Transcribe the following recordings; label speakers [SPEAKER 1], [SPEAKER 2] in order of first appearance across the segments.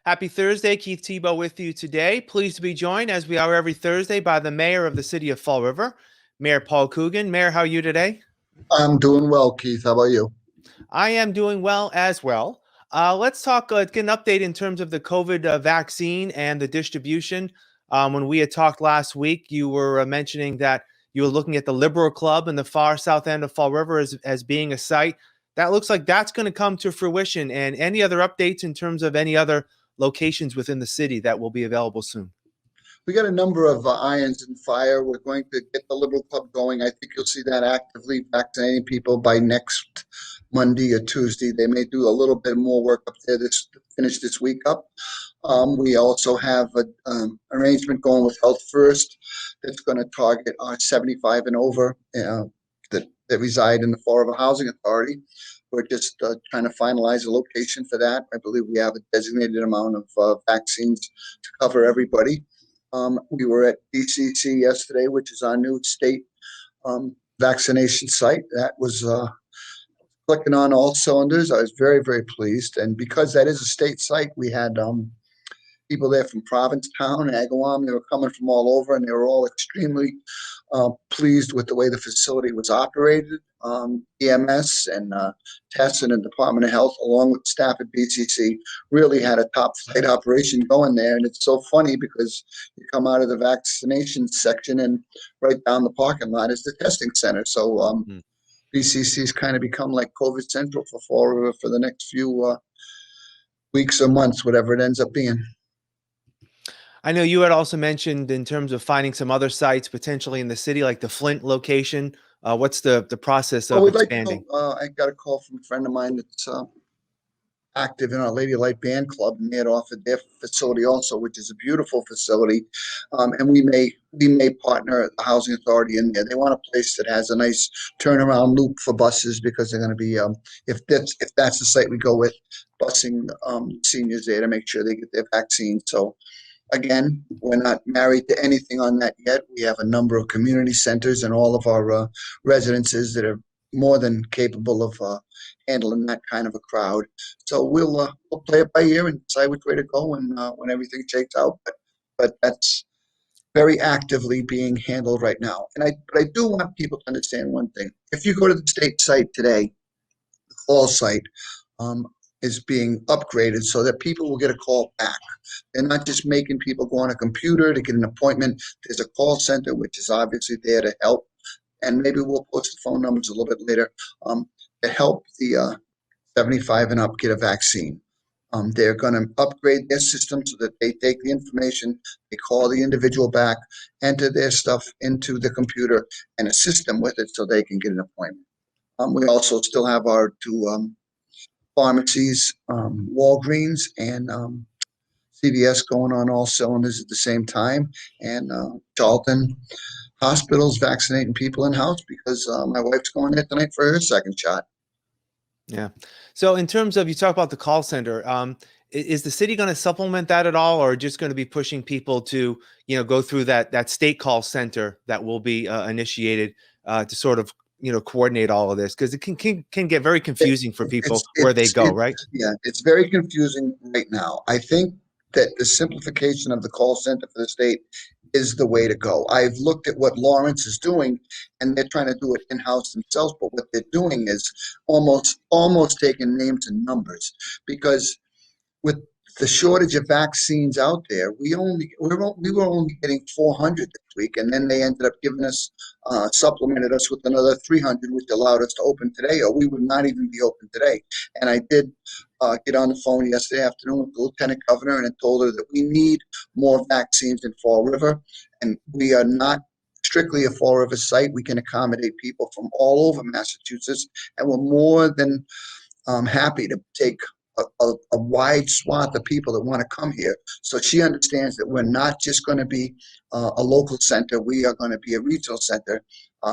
[SPEAKER 1] Happy Thursday. Keith Tebow with you today. Pleased to be joined, as we are every Thursday, by the mayor of the city of Fall River, Mayor Paul Coogan. Mayor, how are you today?
[SPEAKER 2] I'm doing well, Keith. How about you?
[SPEAKER 1] I am doing well as well. Let's talk, get an update in terms of the COVID vaccine and the distribution. When we had talked last week, you were mentioning that you were looking at the Liberal Club in the far south end of Fall River as being a site. That looks like that's going to come to fruition. And any other updates in terms of any other locations within the city that will be available soon?
[SPEAKER 2] We got a number of irons in fire. We're going to get the Liberal Club going. I think you'll see that actively vaccinating people by next Monday or Tuesday. They may do a little bit more work up there this finish this week up. We also have an arrangement going with Health First that's going to target our 75 and over that reside in the Fall River Housing Authority. We're just trying to finalize a location for that. I believe we have a designated amount of vaccines to cover everybody. We were at BCC yesterday, which is our new state vaccination site. That was clicking on all cylinders. I was very, very pleased. And because that is a state site, we had people there from Provincetown, Agawam. They were coming from all over, and they were all extremely pleased with the way the facility was operated. EMS and Tess and the Department of Health, along with staff at BCC, really had a top flight operation going there. And it's so funny because you come out of the vaccination section and right down the parking lot is the testing center. So BCC's kind of become like COVID Central for Fall River for the next few weeks or months, whatever it ends up being.
[SPEAKER 1] I know you had also mentioned in terms of finding some other sites potentially in the city, like the Flint location. What's the process of expanding?
[SPEAKER 2] I got a call from a friend of mine that's active in our Lady Light Band Club, and they had offered their facility also, which is a beautiful facility. And we may partner at the Housing Authority in there. They want a place that has a nice turnaround loop for buses because they're going to be, if that's the site we go with, busing seniors there to make sure they get their vaccines. So again, we're not married to anything on that yet. We have a number of community centers and all of our residences that are more than capable of handling that kind of a crowd. So we'll play it by ear and decide which way to go when everything shakes out. But that's very actively being handled right now. And I do want people to understand one thing. If you go to the state site today, the call site is being upgraded so that people will get a call back. They're not just making people go on a computer to get an appointment. There's a call center, which is obviously there to help. And maybe we'll post the phone numbers a little bit later to help the 75 and up get a vaccine. They're going to upgrade their system so that they take the information, they call the individual back, enter their stuff into the computer, and assist them with it so they can get an appointment. We also still have our two pharmacies, Walgreens and CVS going on all cylinders at the same time, and Charlton Hospital's vaccinating people in-house because my wife's going there tonight for her second shot.
[SPEAKER 1] Yeah. So in terms of, you talk about the call center, is the city going to supplement that at all, or just going to be pushing people to, go through that state call center that will be initiated to sort of, coordinate all of this? Because it can get very confusing for people where they go, right?
[SPEAKER 2] Yeah, it's very confusing right now. I think that the simplification of the call center for the state is the way to go. I've looked at what Lawrence is doing, and they're trying to do it in-house themselves, but what they're doing is almost taking names and numbers, because with the shortage of vaccines out there, we were only getting 400 this week, and then they ended up giving us supplemented us with another 300, which allowed us to open today, or we would not even be open today. And I did get on the phone yesterday afternoon with the Lieutenant Governor, and I told her that we need more vaccines in Fall River, and we are not strictly a Fall River site. We can accommodate people from all over Massachusetts, and we're more than happy to take a wide swath of people that want to come here. So she understands that we're not just going to be a local center. We are going to be a regional center.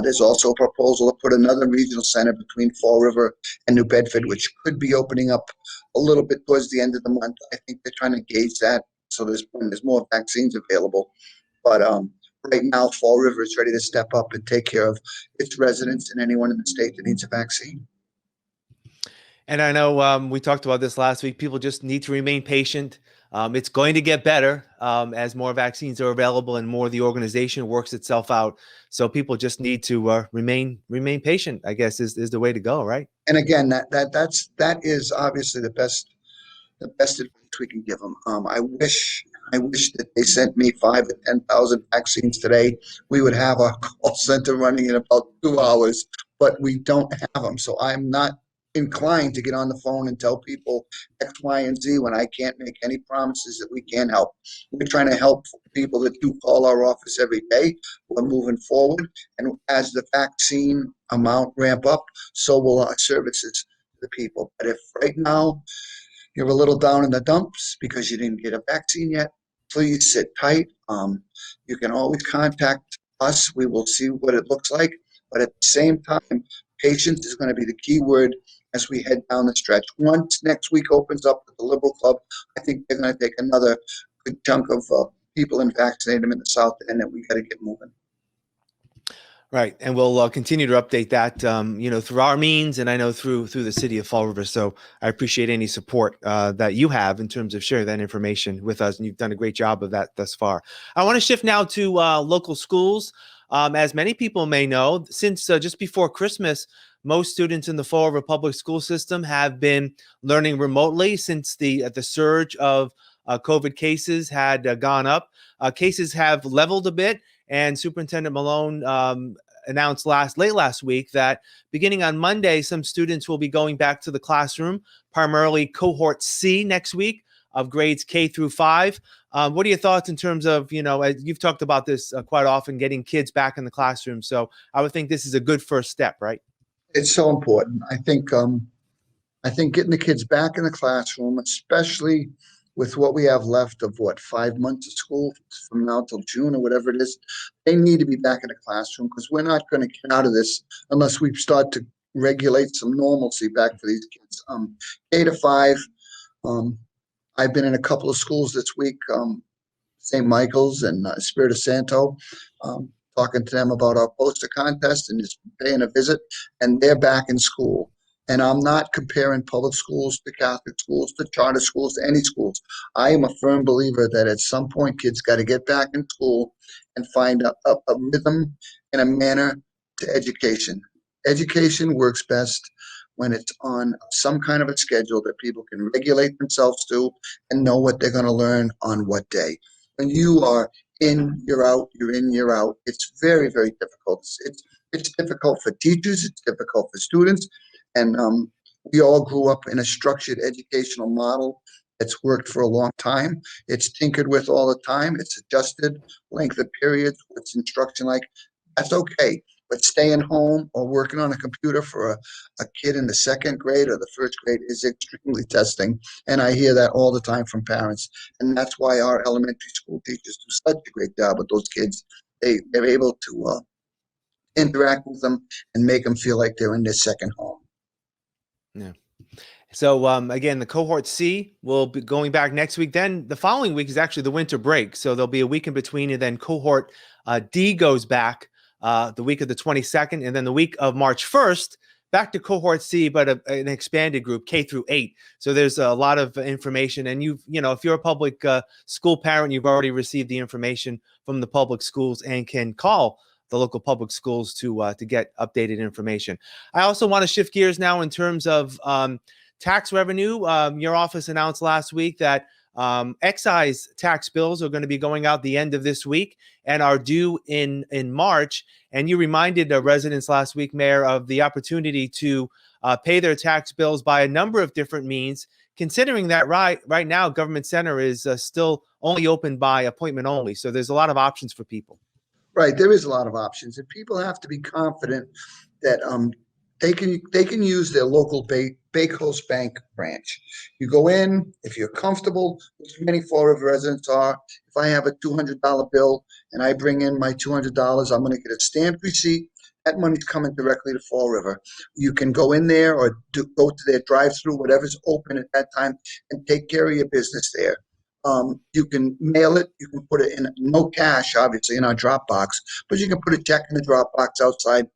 [SPEAKER 2] There's also a proposal to put another regional center between Fall River and New Bedford, which could be opening up a little bit towards the end of the month. I think they're trying to gauge that so there's more vaccines available. But right now, Fall River is ready to step up and take care of its residents and anyone in the state that needs a vaccine.
[SPEAKER 1] And I know we talked about this last week. People just need to remain patient. It's going to get better as more vaccines are available and more the organization works itself out. So people just need to remain patient, I guess, is the way to go, right?
[SPEAKER 2] And again, that is obviously the best advice we can give them. I wish that they sent me 5 or 10,000 vaccines today. We would have our call center running in about 2 hours, but we don't have them. So I'm not inclined to get on the phone and tell people X, Y, and Z when I can't make any promises that we can help. We're trying to help people that do call our office every day. We're moving forward, and as the vaccine amount ramp up, so will our services to the people. But if right now you're a little down in the dumps because you didn't get a vaccine yet, please sit tight. You can always contact us. We will see what it looks like. But at the same time, patience is going to be the key word as we head down the stretch. Once next week opens up with the Liberal Club, I think they're going to take another good chunk of people and vaccinate them in the South End, and we got to get moving.
[SPEAKER 1] Right, and we'll continue to update that, through our means, and I know through the city of Fall River. So I appreciate any support that you have in terms of sharing that information with us, and you've done a great job of that thus far. I want to shift now to local schools. As many people may know, since just before Christmas, most students in the Fall River public school system have been learning remotely since the surge of COVID cases had gone up. Cases have leveled a bit. And Superintendent Malone announced late last week that beginning on Monday, some students will be going back to the classroom, primarily cohort C next week of grades K through 5. What are your thoughts in terms of, you've talked about this quite often, getting kids back in the classroom. So I would think this is a good first step, right?
[SPEAKER 2] It's so important. I think getting the kids back in the classroom, especially with what we have left of 5 months of school from now till June or whatever it is, they need to be back in the classroom because we're not going to get out of this unless we start to regulate some normalcy back for these kids. K to 5, I've been in a couple of schools this week, St. Michael's and Spirit of Santo, talking to them about our poster contest and just paying a visit, and they're back in school. And I'm not comparing public schools to Catholic schools, to charter schools, to any schools. I am a firm believer that at some point kids got to get back in school and find a rhythm and a manner to education. Education works best when it's on some kind of a schedule that people can regulate themselves to and know what they're going to learn on what day. When you are in, you're out, you're in, you're out, it's very, very difficult. It's difficult for teachers, it's difficult for students. And we all grew up in a structured educational model that's worked for a long time. It's tinkered with all the time. It's adjusted length of periods. What's instruction like? That's okay. But staying home or working on a computer for a kid in the second grade or the first grade is extremely testing. And I hear that all the time from parents. And that's why our elementary school teachers do such a great job with those kids. They're able to interact with them and make them feel like they're in their second home.
[SPEAKER 1] Yeah. So again, the cohort C will be going back next week. Then the following week is actually the winter break. So there'll be a week in between, and then cohort D goes back the week of the 22nd, and then the week of March 1st, back to cohort C, but an expanded group, K through 8. So there's a lot of information. And if you're a public school parent, you've already received the information from the public schools and can call the local public schools to get updated information. I also want to shift gears now in terms of tax revenue. Your office announced last week that excise tax bills are going to be going out the end of this week and are due in March. And you reminded residents last week, Mayor, of the opportunity to pay their tax bills by a number of different means, considering that right now Government Center is still only open by appointment only. So there's a lot of options for people.
[SPEAKER 2] Right, there is a lot of options, and people have to be confident that they can use their local Bay Coast Bank branch. You go in if you're comfortable, which many Fall River residents are. If I have a $200 bill and I bring in my $200, I'm going to get a stamped receipt. That money's coming directly to Fall River. You can go in there or go to their drive-through, whatever's open at that time, and take care of your business there. You can mail it. You can put it in no cash, obviously, in our drop box, but you can put a check in the drop box outside.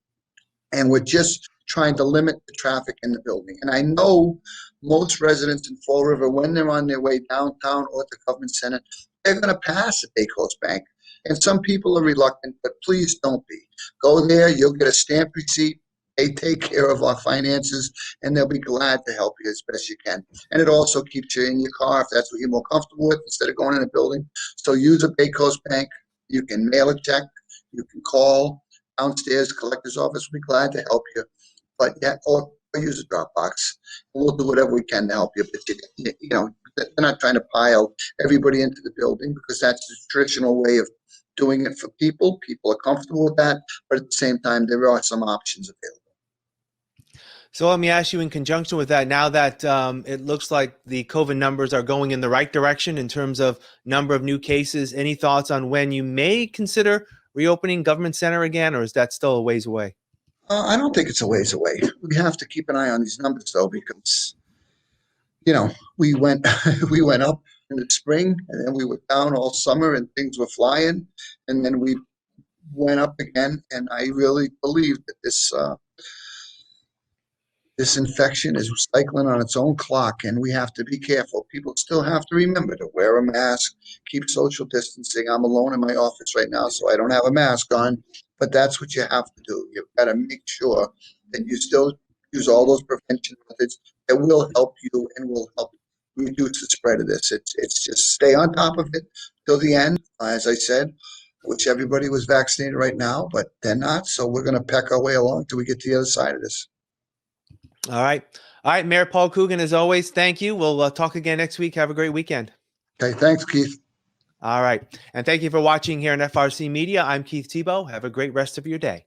[SPEAKER 2] And we're just trying to limit the traffic in the building. And I know most residents in Fall River, when they're on their way downtown or to Government Center, they're going to pass at Bay Coast Bank. And some people are reluctant, but please don't be. Go there, you'll get a stamp receipt. They take care of our finances, and they'll be glad to help you as best you can. And it also keeps you in your car if that's what you're more comfortable with instead of going in a building. So use a Bay Coast Bank. You can mail a check. You can call downstairs. Collector's office will be glad to help you. But yeah, or use a Dropbox. We'll do whatever we can to help you. But you know, they're not trying to pile everybody into the building because that's the traditional way of doing it for people. People are comfortable with that, but at the same time, there are some options available.
[SPEAKER 1] So let me ask you in conjunction with that, now that it looks like the COVID numbers are going in the right direction in terms of number of new cases, any thoughts on when you may consider reopening Government Center again, or is that still a ways away?
[SPEAKER 2] I don't think it's a ways away. We have to keep an eye on these numbers, though, because, you know, we went we went up in the spring, and then we were down all summer, and things were flying, and then we went up again. And I really believe that this infection is cycling on its own clock, and we have to be careful. People still have to remember to wear a mask, keep social distancing. I'm alone in my office right now, so I don't have a mask on, but that's what you have to do. You've got to make sure that you still use all those prevention methods that will help you and will help reduce the spread of this. It's just stay on top of it till the end. As I said, I wish everybody was vaccinated right now, but they're not, so we're going to peck our way along till we get to the other side of this.
[SPEAKER 1] All right. All right, Mayor Paul Coogan, as always, thank you. We'll talk again next week. Have a great weekend.
[SPEAKER 2] Okay, thanks, Keith.
[SPEAKER 1] All right. And thank you for watching here on FRC Media. I'm Keith Tebow. Have a great rest of your day.